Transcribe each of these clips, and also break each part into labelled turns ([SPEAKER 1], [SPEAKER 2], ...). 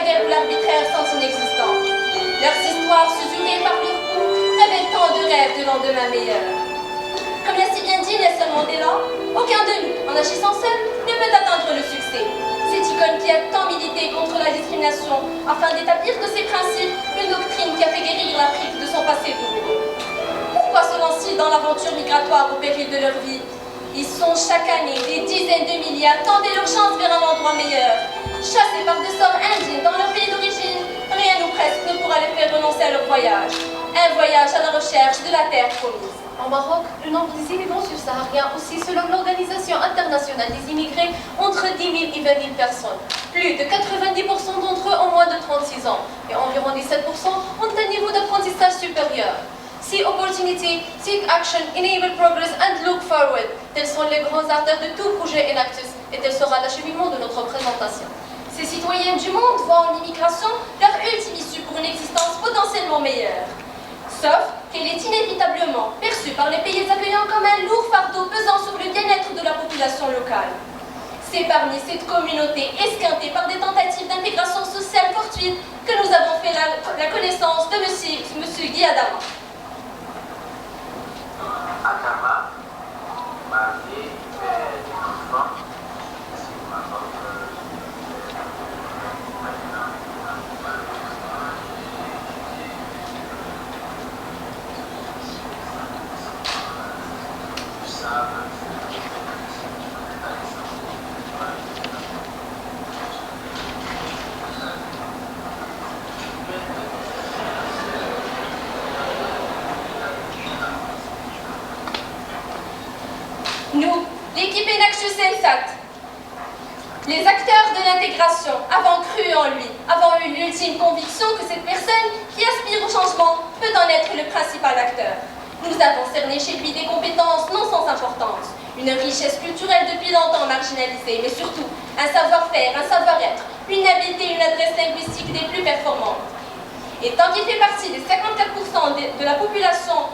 [SPEAKER 1] verbes l'arbitraire sans inexistant. Leurs histoires susurrées par leurs coups révèlent tant de rêves de lendemain meilleurs. Comme l'a si bien dit Nelson Mandela, aucun de nous, en agissant seul, ne peut atteindre le succès. Cette icône qui a tant milité contre la discrimination afin d'établir de ses principes une doctrine qui a fait guérir l'Afrique de son passé douloureux. Pourquoi se lancent-ils dans l'aventure migratoire au péril de leur vie? Ils sont chaque année des dizaines de milliers à tenter leur chance vers un endroit meilleur. Chassés par des sorts indignes dans leur pays d'origine, rien ou presque ne pourra les faire renoncer à leur voyage. Un voyage à la recherche de la terre promise.
[SPEAKER 2] Au Maroc, le nombre des immigrants subsahariens aussi, selon l'Organisation internationale des immigrés, entre 10 000 et 20 000 personnes. Plus de 90% d'entre eux ont moins de 36 ans et environ 17% ont un niveau d'apprentissage supérieur. See opportunity, seek action, enable progress and look forward. Tels sont les grands acteurs de tout projet Enactus et tel sera l'acheminement de notre présentation.
[SPEAKER 1] Ces citoyens du monde voient en l'immigration leur ultime issue pour une existence potentiellement meilleure. Sauf qu'elle est inévitablement perçue par les pays accueillants comme un lourd fardeau pesant sur le bien-être de la population locale. C'est parmi cette communauté esquintée par des tentatives d'intégration sociale fortuite que nous avons fait la connaissance de M. Guy Adama.
[SPEAKER 3] Adama, marié, père des enfants, c'est ma
[SPEAKER 1] Nous, l'équipe Enactus Sensat, les acteurs de l'intégration, avons cru en lui, avons eu l'ultime conviction que cette personne qui aspire au changement peut en être le principal acteur. Nous avons cerné chez lui des compétences non sans importance, une richesse culturelle depuis longtemps marginalisée, mais surtout un savoir-faire, un savoir-être, une habileté, une adresse linguistique des plus performantes. Et tant qu'il fait partie des 54% de la population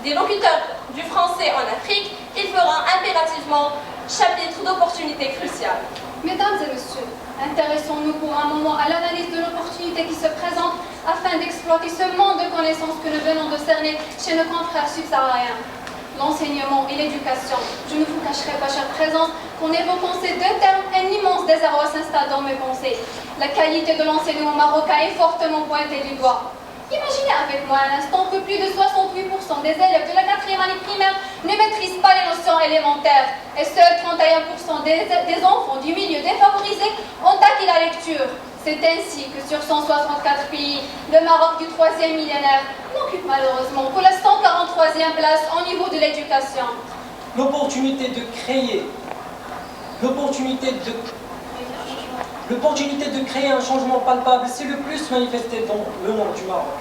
[SPEAKER 1] des locuteurs du français en Afrique, il fera impérativement chapitre d'opportunités cruciales.
[SPEAKER 4] Mesdames et messieurs, intéressons-nous pour un moment à l'analyse de l'opportunité qui se présente afin d'exploiter ce monde de connaissances que nous venons de cerner chez nos confrères subsahariens. L'enseignement et l'éducation. Je ne vous cacherai pas, chère présence, qu'en évoquant ces deux termes, un immense désarroi s'installe dans mes pensées. La qualité de l'enseignement marocain est fortement pointée du doigt. Imaginez avec moi un instant que plus de 68% des élèves de la 4e année primaire ne maîtrisent pas les notions élémentaires et seuls 31% des enfants du milieu défavorisé ont acquis la lecture. C'est ainsi que sur 164 pays, le Maroc du 3e millénaire n'occupe malheureusement que la 143e place au niveau de l'éducation.
[SPEAKER 5] L'opportunité de créer un changement palpable, c'est le plus manifesté dans le nord du Maroc.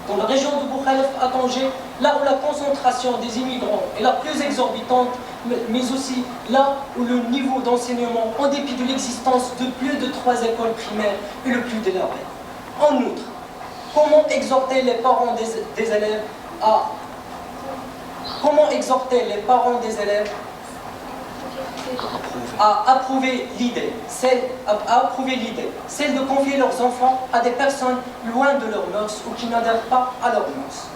[SPEAKER 5] Dans la région de Boukhalev à Tanger, là où la concentration des immigrants est la plus exorbitante, mais aussi là où le niveau d'enseignement, en dépit de l'existence de plus de 3 écoles primaires, est le plus délabré. En outre, comment exhorter les parents des élèves à approuver l'idée, celle de confier leurs enfants à des personnes loin de leurs mœurs ou qui n'adhèrent pas à leurs mœurs.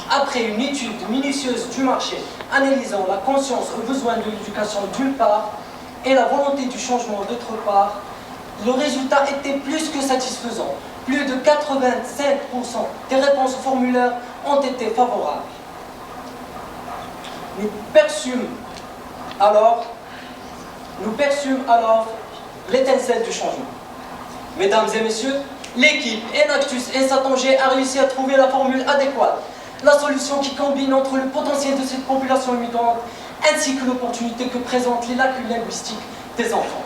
[SPEAKER 5] Après une étude minutieuse du marché, analysant la conscience aux besoins de l'éducation d'une part et la volonté du changement d'autre part, le résultat était plus que satisfaisant. Plus de 85% des réponses au formulaire ont été favorables. Nous perçûmes alors l'étincelle du changement. Mesdames et messieurs, l'équipe Enactus Ensat Tanger a réussi à trouver la formule adéquate, la solution qui combine entre le potentiel de cette population migrante ainsi que l'opportunité que présentent les lacunes linguistiques des enfants.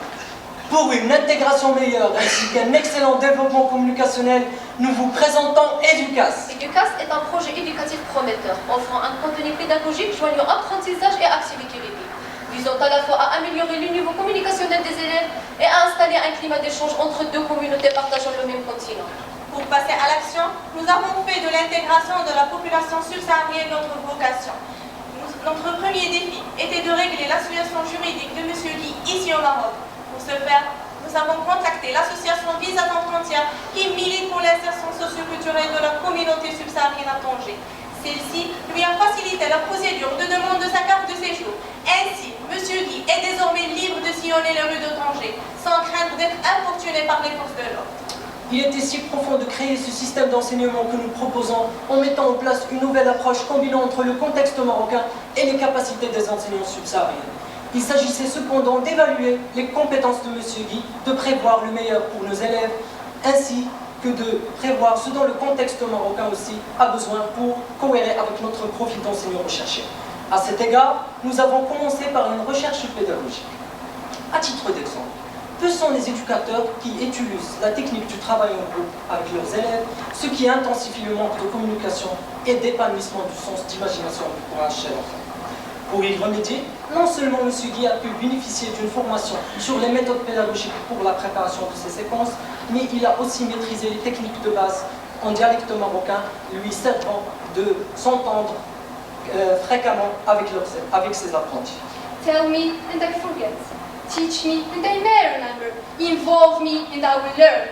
[SPEAKER 5] Pour une intégration meilleure ainsi qu'un excellent développement communicationnel, nous vous présentons Educas.
[SPEAKER 2] Educas est un projet éducatif prometteur, offrant un contenu pédagogique joignant apprentissage et activité de vie, visant à la fois à améliorer le niveau communicationnel des élèves et à installer un climat d'échange entre deux communautés partageant le même continent.
[SPEAKER 6] Pour passer à l'action, nous avons fait de l'intégration de la population subsaharienne notre vocation. Notre premier défi était de régler la situation juridique de M. Guy ici au Maroc. Pour ce faire, nous nous avons contacté l'association Visa sans frontières qui milite pour l'insertion socioculturelle de la communauté subsaharienne à Tanger. Celle-ci lui a facilité la procédure de demande de sa carte de séjour. Ainsi, M. Guy est désormais libre de sillonner les rues de Tanger, sans craindre d'être importuné par les forces de l'ordre.
[SPEAKER 5] Il était si profond de créer ce système d'enseignement que nous proposons en mettant en place une nouvelle approche combinant entre le contexte marocain et les capacités des enseignants subsahariens. Il s'agissait cependant d'évaluer les compétences de M. Guy, de prévoir le meilleur pour nos élèves, ainsi que de prévoir ce dont le contexte marocain aussi a besoin pour cohérer avec notre profil d'enseignant recherché. À cet égard, nous avons commencé par une recherche pédagogique. À titre d'exemple, peu sont les éducateurs qui utilisent la technique du travail en groupe avec leurs élèves, ce qui intensifie le manque de communication et d'épanouissement du sens d'imagination et du courage chez l'enfant. Pour y remédier, non seulement M. Guy a pu bénéficier d'une formation sur les méthodes pédagogiques pour la préparation de ces séquences, mais il a aussi maîtrisé les techniques de base en dialecte marocain, lui servant de s'entendre fréquemment avec ses apprentis.
[SPEAKER 4] Tell me and I forget. Teach me and I may remember. Involve me and I will learn.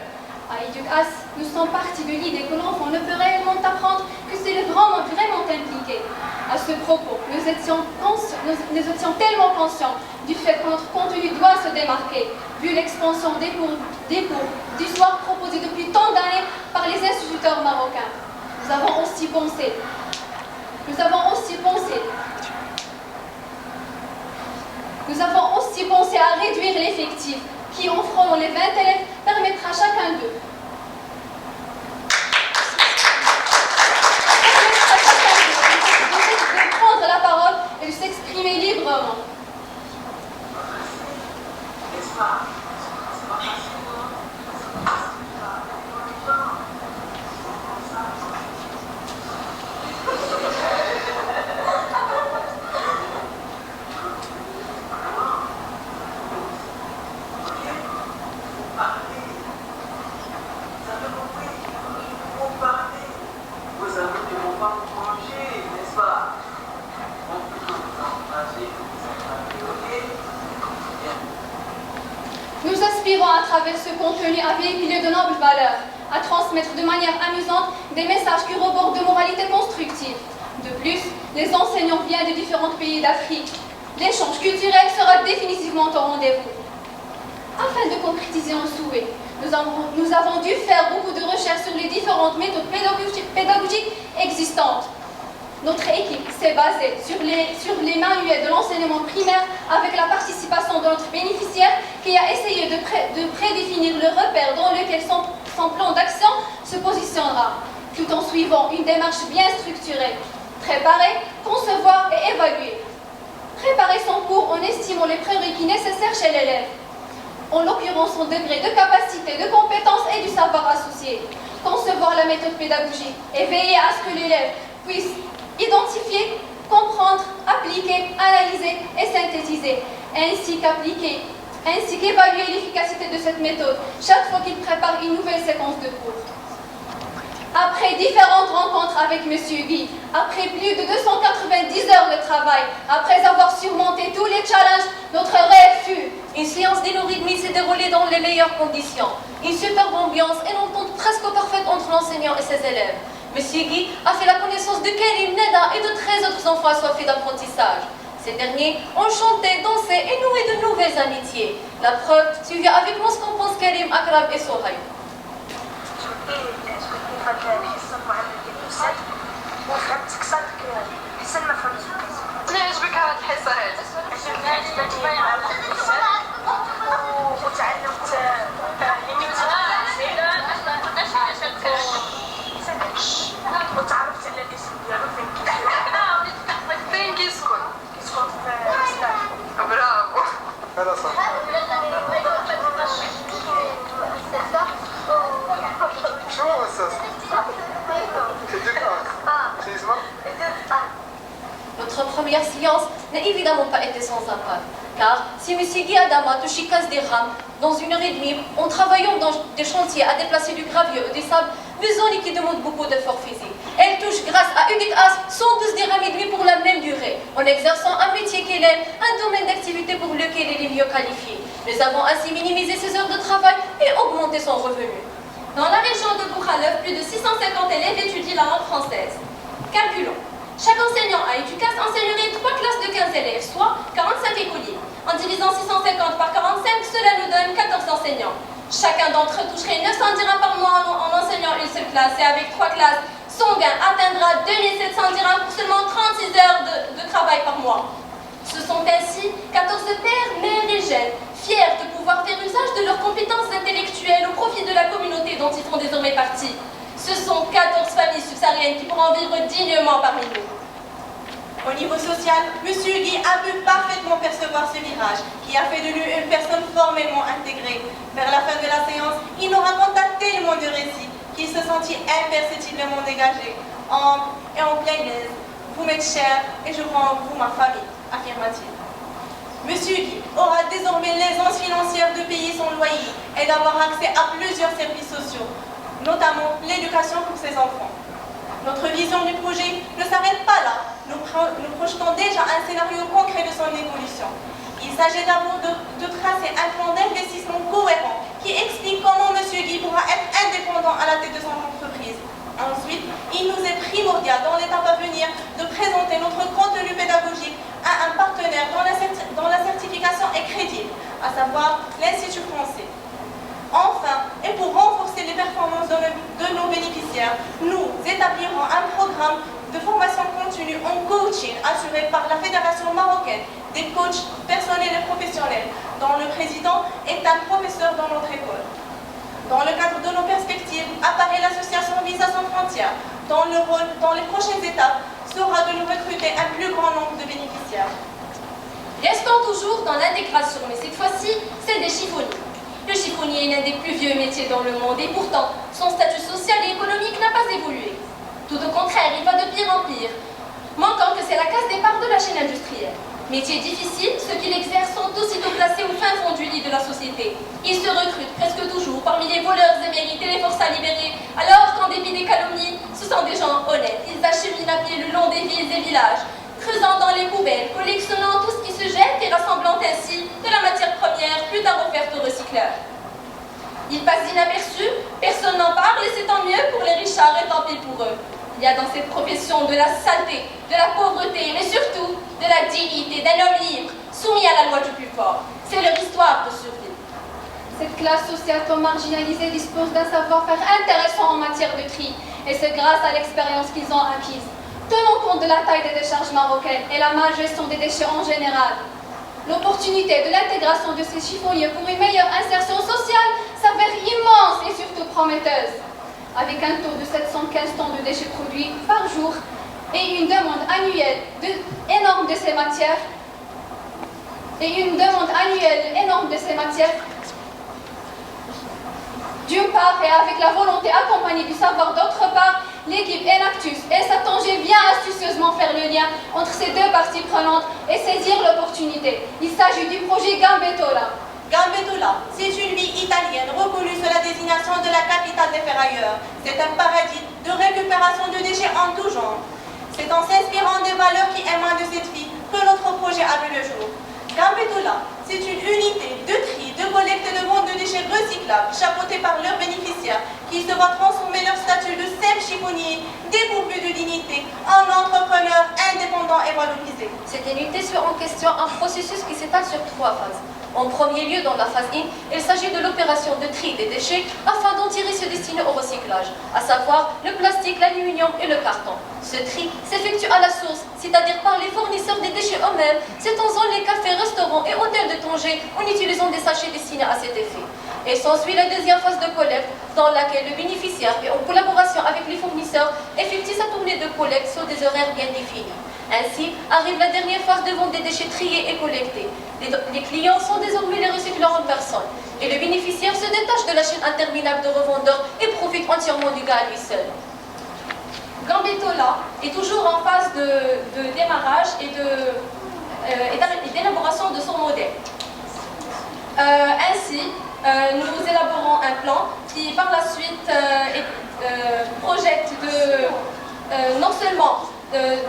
[SPEAKER 4] À Educas, nous sommes partis de l'idée que l'enfant ne peut réellement apprendre que s'il est vraiment impliqué. À ce propos, nous étions tellement conscients du fait que notre contenu doit se démarquer, vu l'expansion des cours d'histoire proposés depuis tant d'années par les instituteurs marocains. Nous avons aussi pensé à réduire l'effectif qui, en frôlant les 20 élèves, permettra à chacun d'eux de prendre la parole et de s'exprimer librement. Nous aspirons à travers ce contenu à véhiculer de nobles valeurs, à transmettre de manière amusante des messages qui rebordent de moralité constructive. De plus, les enseignants viennent de différents pays d'Afrique. L'échange culturel sera définitivement au rendez-vous. Afin de concrétiser un souhait, nous avons dû faire beaucoup de recherches sur les différentes méthodes pédagogiques existantes. Notre équipe s'est basée sur les manuels de l'enseignement primaire avec la participation de notre bénéficiaire qui a essayé de prédéfinir le repère dans lequel son plan d'action se positionnera, tout en suivant une démarche bien structurée. Préparer, concevoir et évaluer. Préparer son cours en estimant les prérequis nécessaires chez l'élève, en l'occurrence son degré de capacité, de compétence et du savoir associé. Concevoir la méthode pédagogique et veiller à ce que l'élève puisse identifier, comprendre, appliquer, analyser et synthétiser, ainsi qu'évaluer l'efficacité de cette méthode chaque fois qu'il prépare une nouvelle séquence de cours. Après différentes rencontres avec M. Guy, après plus de 290 heures de travail, après avoir surmonté tous les challenges, notre rêve fut
[SPEAKER 2] une séance d'inno-rythmie s'est déroulée dans les meilleures conditions. Une superbe ambiance et une entente presque parfaite entre l'enseignant et ses élèves. M. Guy a fait la connaissance de Karim, Neda et de 13 autres enfants assoiffés d'apprentissage. Ces derniers ont chanté, dansé et noué de nouvelles amitiés. La preuve suivie avec moi ce qu'en pense Karim, Akrab et Sohaï.
[SPEAKER 7] وفهمتك صدق حسن ما فهمتش
[SPEAKER 8] لا يعجبك هذا الحصه هذا
[SPEAKER 7] وتعلمت وتعرفت على الاسم ديالو
[SPEAKER 8] فين كيسكن
[SPEAKER 7] كيسكن في ستار
[SPEAKER 8] برافو
[SPEAKER 9] هذا صح شو هو الأساس؟
[SPEAKER 2] Notre première séance n'a évidemment pas été sans impact, car si M. Guy Adama touche casse des rames dans 1h30 en travaillant dans des chantiers à déplacer du gravier ou du sable, des zones qui demandent beaucoup d'efforts physiques. Elle touche grâce à UDICAS 112 dirhams et demi pour la même durée, en exerçant un métier qu'elle aime, un domaine d'activité pour lequel elle est mieux qualifiés. Nous avons ainsi minimisé ses heures de travail et augmenté son revenu.
[SPEAKER 1] Dans la région de Bourkhalev, plus de 650 élèves étudient la langue française. Calculons. Chaque enseignant à EduCast enseignerait 3 classes de 15 élèves, soit 45 écoliers. En divisant 650 par 45, cela nous donne 14 enseignants. Chacun d'entre eux toucherait 900 dirhams par mois en enseignant une seule classe. Et avec 3 classes, son gain atteindra 2700 dirhams pour seulement 36 heures de travail par mois. Ce sont ainsi 14 pères, mères et jeunes, fiers de pouvoir faire usage de leurs compétences intellectuelles au profit de la communauté dont ils font désormais partie. Ce sont 14 familles subsahariennes qui pourront vivre dignement parmi nous.
[SPEAKER 6] Au niveau social, M. Guy a pu parfaitement percevoir ce virage, qui a fait de lui une personne formellement intégrée. Vers la fin de la séance, il nous raconta tellement de récits qu'il se sentit imperceptiblement dégagé. En plein aise, vous m'êtes cher et je crois en vous, ma famille, affirma-t-il. M. Guy aura désormais l'aisance financière de payer son loyer et d'avoir accès à plusieurs services sociaux, notamment l'éducation pour ses enfants. Notre vision du projet ne s'arrête pas là. Nous projetons déjà un scénario concret de son évolution. Il s'agit d'abord de tracer un plan d'investissement cohérent qui explique comment M. Guy pourra être indépendant à la tête de son entreprise. Ensuite, il nous est primordial dans l'étape à venir de présenter notre contenu pédagogique à un partenaire dont la certification est crédible, à savoir l'Institut français. Enfin, et pour renforcer les performances de nos bénéficiaires, nous établirons un programme de formation continue en coaching assuré par la Fédération marocaine des coachs personnels et professionnels, dont le président est un professeur dans notre école. Dans le cadre de nos perspectives, apparaît l'association Visa Sans Frontières, dont le rôle dans les prochaines étapes sera de nous recruter un plus grand nombre de bénéficiaires.
[SPEAKER 1] Restons toujours dans l'intégration, mais cette fois-ci, celle des chiffonniers. Le chiffonnier est l'un des plus vieux métiers dans le monde et pourtant, son statut social et économique n'a pas évolué. Tout au contraire, il va de pire en pire, manquant que c'est la case départ de la chaîne industrielle. Métier difficile, ceux qui l'exercent sont aussitôt placés au fin fond du lit de la société. Ils se recrutent presque toujours parmi les voleurs émérites et les forçats libérés, alors qu'en dépit des calomnies, ce sont des gens honnêtes. Ils acheminent à pied le long des villes et villages, creusant dans les poubelles, collectionnant tout ce qui se jette et rassemblant ainsi de la matière première plus tard offerte aux recycleurs. Ils passent inaperçus, personne n'en parle et c'est tant mieux pour les richards et tant pis pour eux. Il y a dans cette profession de la saleté, de la pauvreté, mais surtout de la dignité d'un homme libre, soumis à la loi du plus fort. C'est leur histoire de survie.
[SPEAKER 4] Cette classe sociale marginalisée dispose d'un savoir-faire intéressant en matière de tri, et c'est grâce à l'expérience qu'ils ont acquise. Tenons compte de la taille des décharges marocaines et la mal gestion des déchets en général. L'opportunité de l'intégration de ces chiffonniers pour une meilleure insertion sociale s'avère immense et surtout prometteuse. Avec un taux de 715 tonnes de déchets produits par jour et une demande annuelle énorme de ces matières, d'une part, et avec la volonté accompagnée du savoir d'autre part, l'équipe Enactus et Satanger vient astucieusement faire le lien entre ces deux parties prenantes et saisir l'opportunité. Il s'agit du projet Gambettola.
[SPEAKER 6] Gambettola, c'est une ville italienne reconnue sous la désignation de la capitale des ferrailleurs. C'est un paradis de récupération de déchets en tout genre. C'est en s'inspirant des valeurs qui émanent de cette ville que notre projet a vu le jour. Gambettola, c'est une unité de tri, de collecte et de vente de déchets recyclables, chapeautée par leurs bénéficiaires, qui se voient transformer leur statut de simple chiffonnier, dépourvu de dignité, en entrepreneurs indépendants et valorisés.
[SPEAKER 2] Cette unité suit en question un processus qui s'étale sur 3 phases. En premier lieu, dans la phase IN, il s'agit de l'opération de tri des déchets afin d'en tirer ceux destinés au recyclage, à savoir le plastique, l'aluminium et le carton. Ce tri s'effectue à la source, c'est-à-dire par les fournisseurs des déchets eux-mêmes, c'est-à-dire les cafés, restaurants et hôtels de Tanger, en utilisant des sachets destinés à cet effet. Et s'ensuit la deuxième phase de collecte, dans laquelle le bénéficiaire, et en collaboration avec les fournisseurs, effectue sa tournée de collecte sur des horaires bien définis. Ainsi arrive la dernière phase de vente des déchets triés et collectés. Les clients sont désormais les recycleurs en personne. Et le bénéficiaire se détache de la chaîne interminable de revendeurs et profite entièrement du gars à lui seul.
[SPEAKER 1] Gambettola est toujours en phase de démarrage et d'élaboration de son modèle. Ainsi, nous élaborons un plan qui par la suite projette non seulement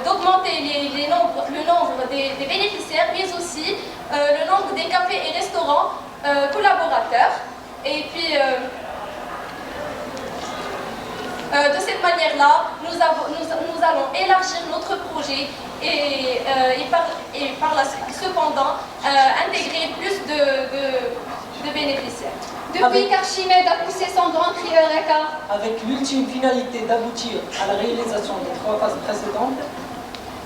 [SPEAKER 1] d'augmenter le nombre des bénéficiaires, mais aussi le nombre des cafés et restaurants collaborateurs. Et puis, de cette manière-là, nous allons élargir notre projet et par la suite, cependant, intégrer plus de bénéficiaires.
[SPEAKER 4] Depuis qu'Archimède a poussé son grand cri Eureka,
[SPEAKER 5] avec l'ultime finalité d'aboutir à la réalisation des 3 phases précédentes,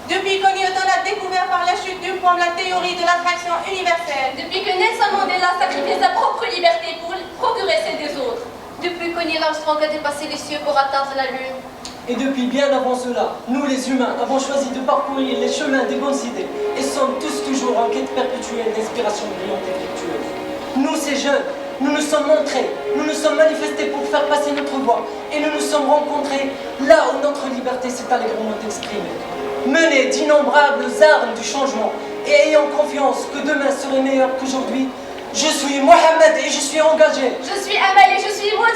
[SPEAKER 6] depuis que Newton a découvert par la chute du pomme la théorie de l'attraction universelle,
[SPEAKER 1] depuis que Nelson Mandela a sacrifié sa propre liberté pour procurer celle des autres,
[SPEAKER 2] depuis que Neil Armstrong a dépassé les cieux pour atteindre la Lune,
[SPEAKER 5] et depuis bien avant cela, nous les humains avons choisi de parcourir les chemins des bonnes idées et sommes tous toujours en quête perpétuelle d'inspiration brillante et virtueuse. Nous, ces jeunes, nous nous sommes montrés, nous nous sommes manifestés pour faire passer notre voix et nous nous sommes rencontrés là où notre liberté s'est allègrement exprimée. Menés d'innombrables armes du changement et ayant confiance que demain serait meilleur qu'aujourd'hui, je suis Mohamed et je suis engagé.
[SPEAKER 1] Je suis Amel et je suis moi